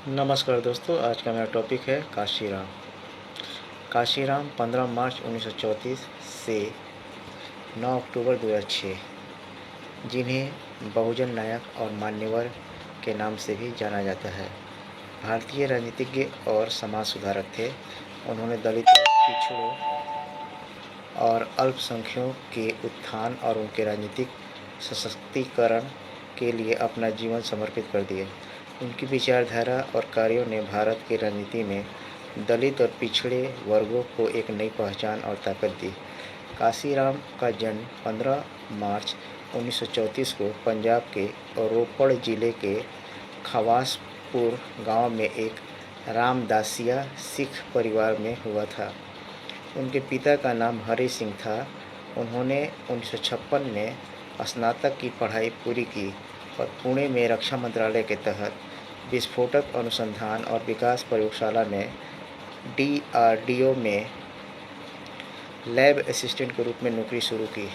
नमस्कार दोस्तों, आज का मेरा टॉपिक है काशीराम। काशीराम 15 मार्च 1934 से 9 अक्टूबर 2006, जिन्हें बहुजन नायक और मान्यवर के नाम से भी जाना जाता है, भारतीय राजनीतिज्ञ और समाज सुधारक थे। उन्होंने दलितों, पिछड़ों और अल्पसंख्यकों के उत्थान और उनके राजनीतिक सशक्तिकरण के लिए अपना जीवन समर्पित कर दिया। उनकी विचारधारा और कार्यों ने भारत की राजनीति में दलित और पिछड़े वर्गों को एक नई पहचान और ताकत दी। काशीराम का जन्म 15 मार्च 1934 को पंजाब के रोपड़ जिले के खवासपुर गांव में एक रामदासिया सिख परिवार में हुआ था। उनके पिता का नाम हरि सिंह था। उन्होंने 1956 में स्नातक की पढ़ाई पूरी की और पुणे में रक्षा मंत्रालय के तहत विस्फोटक अनुसंधान और विकास प्रयोगशाला में DRDO में लैब असिस्टेंट के रूप में नौकरी शुरू की।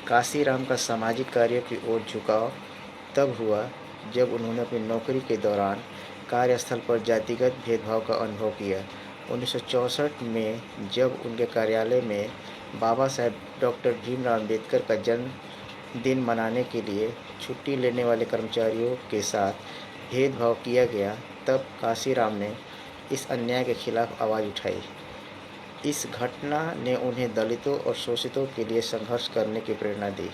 काशीराम का सामाजिक कार्यों की ओर झुकाव तब हुआ जब उन्होंने अपनी नौकरी के दौरान कार्यस्थल पर जातिगत भेदभाव का अनुभव किया। 1964 में जब उनके कार्यालय में बाबा साहेब डॉक्टर भीमराव अम्बेडकर का जन्मदिन मनाने के लिए छुट्टी लेने वाले कर्मचारियों के साथ भेदभाव किया गया, तब काशीराम ने इस अन्याय के खिलाफ आवाज़ उठाई। इस घटना ने उन्हें दलितों और शोषितों के लिए संघर्ष करने की प्रेरणा दी।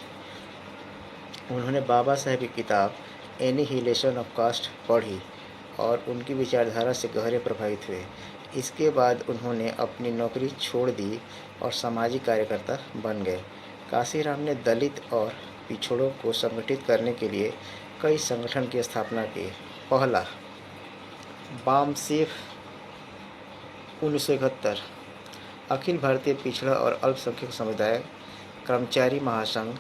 उन्होंने बाबा साहेब की किताब एनिहिलेशन ऑफ कास्ट पढ़ी और उनकी विचारधारा से गहरे प्रभावित हुए। इसके बाद उन्होंने अपनी नौकरी छोड़ दी और सामाजिक कार्यकर्ता बन गए। काशीराम ने दलित और पिछड़ों को संगठित करने के लिए कई संगठन की स्थापना की। पहला, बामसेफ 1971, अखिल भारतीय पिछड़ा और अल्पसंख्यक समुदाय कर्मचारी महासंघ,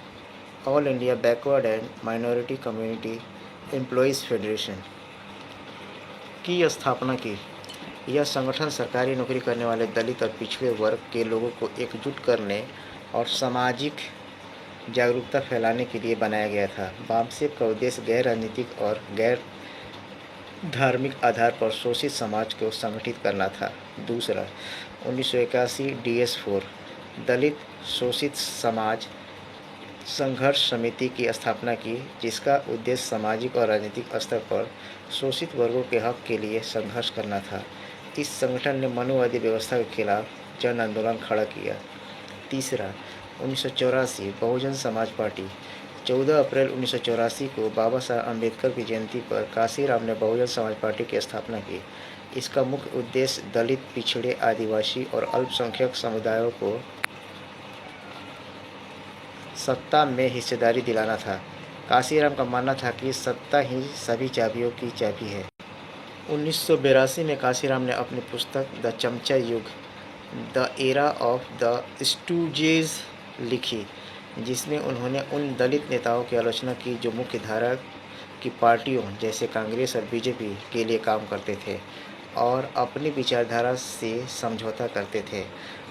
all India backward and minority community employees federation की स्थापना की। यह संगठन सरकारी नौकरी करने वाले दलित और पिछड़े वर्ग के लोगों को एकजुट करने और सामाजिक जागरूकता फैलाने के लिए बनाया गया था। बामसेफ का उद्देश्य गैर राजनीतिक और गैर धार्मिक आधार पर शोषित समाज को संगठित करना था। दूसरा, 1981 DS4 दलित शोषित समाज संघर्ष समिति की स्थापना की, जिसका उद्देश्य सामाजिक और राजनीतिक स्तर पर शोषित वर्गों के हक के लिए संघर्ष करना था। इस संगठन ने मनुवादी व्यवस्था के खिलाफ जन आंदोलन खड़ा किया। तीसरा, 1984 बहुजन समाज पार्टी। 14 अप्रैल 1984 को बाबा साहब अम्बेडकर की जयंती पर काशीराम ने बहुजन समाज पार्टी की स्थापना की। इसका मुख्य उद्देश्य दलित, पिछड़े, आदिवासी और अल्पसंख्यक समुदायों को सत्ता में हिस्सेदारी दिलाना था। काशीराम का मानना था कि सत्ता ही सभी चाबियों की चाबी है। 1982 में काशीराम ने अपनी पुस्तक द चमचा युग, द एरा ऑफ द स्टूजेज लिखी, जिसमें उन्होंने उन दलित नेताओं की आलोचना की जो मुख्य धारा की पार्टियों जैसे कांग्रेस और बीजेपी के लिए काम करते थे और अपनी विचारधारा से समझौता करते थे।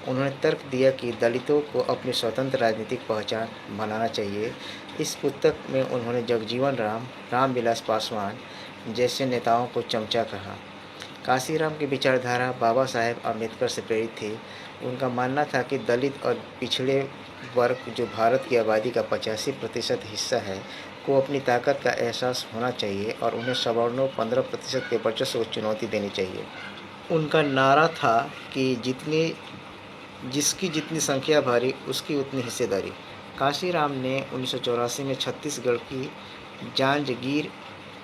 उन्होंने तर्क दिया कि दलितों को अपनी स्वतंत्र राजनीतिक पहचान बनाना चाहिए। इस पुस्तक में उन्होंने जगजीवन राम, रामविलास पासवान जैसे नेताओं को चमचा कहा। काशीराम की विचारधारा बाबा साहेब अम्बेडकर से प्रेरित थी। उनका मानना था कि दलित और पिछड़े वर्ग, जो भारत की आबादी का 85% हिस्सा है, को अपनी ताकत का एहसास होना चाहिए और उन्हें सवर्णों 15% के वर्चस्व को चुनौती देनी चाहिए। उनका नारा था कि जिसकी जितनी संख्या भारी, उसकी उतनी हिस्सेदारी। काशीराम ने 1984 में छत्तीसगढ़ की जांजगीर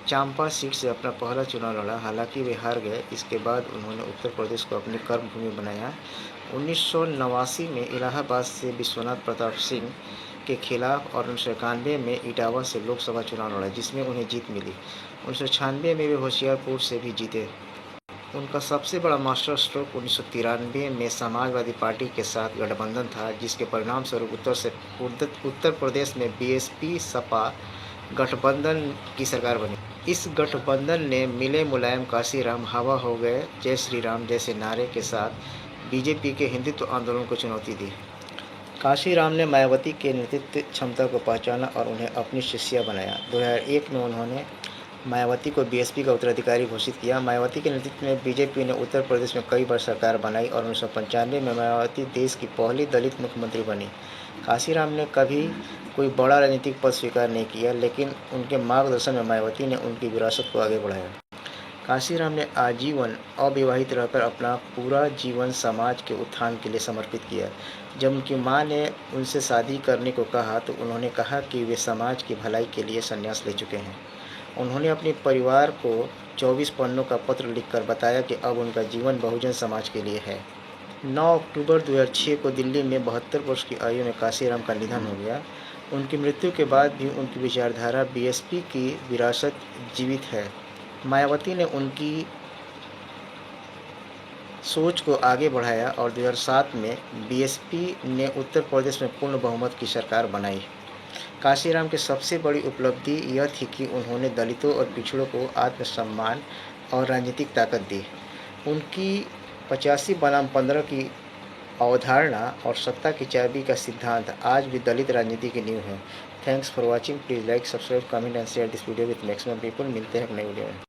चांपा सीट से अपना पहला चुनाव लड़ा, हालांकि वे हार गए। इसके बाद उन्होंने उत्तर प्रदेश को अपनी कर्मभूमि बनाया। 1989 में इलाहाबाद से विश्वनाथ प्रताप सिंह के खिलाफ और 1991 में इटावा से लोकसभा चुनाव लड़ा, जिसमें उन्हें जीत मिली। 1996 में वे होशियारपुर से भी जीते। उनका सबसे बड़ा मास्टर स्ट्रोक 1993 में समाजवादी पार्टी के साथ गठबंधन था, जिसके परिणाम स्वरूप उत्तर प्रदेश में BSP सपा गठबंधन की सरकार बनी। इस गठबंधन ने मिले मुलायम काशीराम, हवा हो गए, जय श्री राम जैसे नारे के साथ बीजेपी के हिंदुत्व आंदोलन को चुनौती दी। काशीराम ने मायावती के नेतृत्व क्षमता को पहचाना और उन्हें अपनी शिष्या बनाया। 2001 में उन्होंने मायावती को बीएसपी का उत्तराधिकारी घोषित किया। मायावती के नेतृत्व में बीजेपी ने उत्तर प्रदेश में कई बार सरकार बनाई और 1995 में मायावती देश की पहली दलित मुख्यमंत्री बनी। काशीराम ने कभी कोई बड़ा राजनीतिक पद स्वीकार नहीं किया, लेकिन उनके मार्गदर्शन में मायावती ने उनकी विरासत को आगे बढ़ाया। काशीराम ने आजीवन अविवाहित रहकर अपना पूरा जीवन समाज के उत्थान के लिए समर्पित किया। जब उनकी मां ने उनसे शादी करने को कहा तो उन्होंने कहा कि वे समाज की भलाई के लिए संन्यास ले चुके हैं। उन्होंने अपने परिवार को 24 पन्नों का पत्र लिखकर बताया कि अब उनका जीवन बहुजन समाज के लिए है। 9 अक्टूबर 2006 को दिल्ली में 72 वर्ष की आयु में काशीराम का निधन हो गया। उनकी मृत्यु के बाद भी उनकी विचारधारा बीएसपी की विरासत जीवित है। मायावती ने उनकी सोच को आगे बढ़ाया और 2007 में बीएसपी ने उत्तर प्रदेश में पूर्ण बहुमत की सरकार बनाई। काशीराम की सबसे बड़ी उपलब्धि यह थी कि उन्होंने दलितों और पिछड़ों को आत्मसम्मान और राजनीतिक ताकत दी। उनकी 85 बनाम 15 की अवधारणा और सत्ता की चाबी का सिद्धांत आज भी दलित राजनीति की नींव है। Thanks for watching. Please like, subscribe, comment and share this video with maximum people. मिलते हैं एक नई वीडियो में।